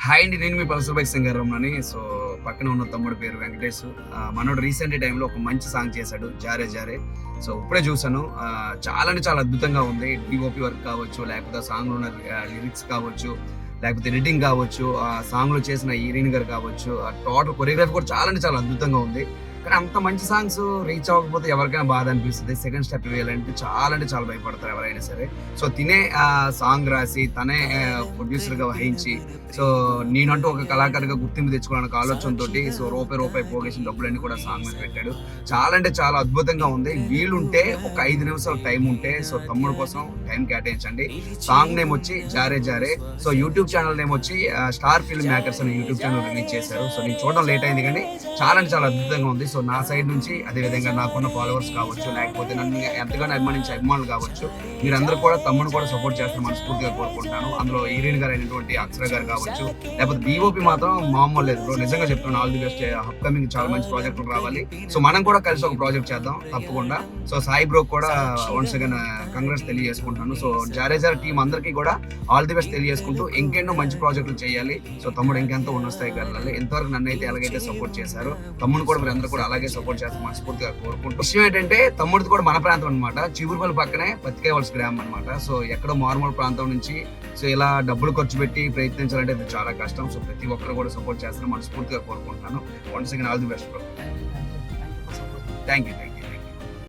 Hi అండి, నేను మీ Pulsar bike singer రమణని. So పక్కన ఉన్న తమ్ముడు పేరు వెంకటేష్. మనోడు రీసెంట్ టైంలో ఒక మంచి సాంగ్ చేశాడు, జారే జారే. సో ఇప్పుడే చూసాను. చాలా అంటే చాలా అద్భుతంగా ఉంది. డిఓపి వర్క్ కావచ్చు, లేకపోతే ఆ సాంగ్లో ఉన్న లిరిక్స్ కావచ్చు, లేకపోతే ఎడిటింగ్ కావచ్చు, ఆ సాంగ్లో చేసిన హీరోయిన్ గారు కావచ్చు, ఆ టోటల్ కొరియోగ్రఫీ కూడా చాలా అంటే చాలా అద్భుతంగా ఉంది. కానీ అంత మంచి సాంగ్స్ రీచ్ అవ్వకపోతే ఎవరికైనా బాధ అనిపిస్తుంది. సెకండ్ స్టెప్ వేయాలంటే చాలా భయపడతారు ఎవరైనా సరే. సో తినే సాంగ్ రాసి తనే ప్రొడ్యూసర్గా వహించి, సో నేనంటూ ఒక కళాకారుగా గుర్తింపు తెచ్చుకోవడానికి ఆలోచనతో సో రూపాయి పోగేసిన డబ్బులన్నీ కూడా సాంగ్ మీద పెట్టాడు. చాలా అంటే చాలా అద్భుతంగా ఉంది. వీలుంటే ఒక 5 నిమిషాలు టైం ఉంటే సో తమ్ముడు కోసం టైం కేటాయించండి. సాంగ్ నేమ్ వచ్చి జారే జారే. సో యూట్యూబ్ ఛానల్ నేమ్ వచ్చి స్టార్ ఫిల్మ్ మేకర్స్ అని యూట్యూబ్ ఛానల్ రిలీజ్ చేశారు. సో నేను చూడడం లేట్ అయింది, కానీ చాలా అంటే చాలా అద్భుతంగా ఉంది. సో నా సైడ్ నుంచి, అదేవిధంగా నాకున్న ఫాలోవర్స్ కావచ్చు, లేకపోతే నన్ను ఎంతగానో అభిమానించే అభిమానులు కావచ్చు, మీరందరూ కూడా తమ్ముడు కూడా సపోర్ట్ చేస్తాను మనస్ఫూర్తిగా కోరుకుంటాను. అందులో హీరోయిన్ గారు అయినటువంటి అక్షర గారు కావచ్చు, లేకపోతే డిఓపి మాత్రం మామూలు లేదు బ్రో. నిజంగా చెప్తున్నాను, ఆల్ ది బెస్ట్. అప్కమింగ్ చాలా మంచి ప్రాజెక్టులు రావాలి. సో మనం కూడా కలిసి ఒక ప్రాజెక్ట్ చేద్దాం తప్పకుండా. సో సాయి బ్రో కూడా వన్స్ అగైన్ కంగ్రెస్ తెలియజేసుకుంటాను. సో జారే జారే టీం అందరికీ కూడా ఆల్ ది బెస్ట్ తెలియజేసుకుంటూ ఇంకెన్నో మంచి ప్రాజెక్టులు చేయాలి. సో తమ్ముడు ఇంకెంతో ఉన్న స్థాయికి వెళ్ళాలి. ఎంతవరకు నన్ను అయితే ఎలాగైతే సపోర్ట్ చేశారో తమ్ముడు కూడా మీరు అందరూ కూడా అలాగే సపోర్ట్ చేస్తాం మనస్ఫూర్తిగా కోరుకుంటూ. విషయం ఏంటంటే తమ్ముడిది కూడా మన ప్రాంతం అనమాట, చిగురుపల్లి పక్కనే పత్తికేవలస గ్రామం అనమాట. సో ఎక్కడో మారుమూల ప్రాంతం నుంచి సో ఇలా డబ్బులు ఖర్చు పెట్టి ప్రయత్నించాలంటే అది చాలా కష్టం. సో ప్రతి ఒక్కరు కూడా సపోర్ట్ చేస్తాను మనస్ఫూర్తిగా కోరుకుంటున్నాను. Once again all the best bro. Thank you.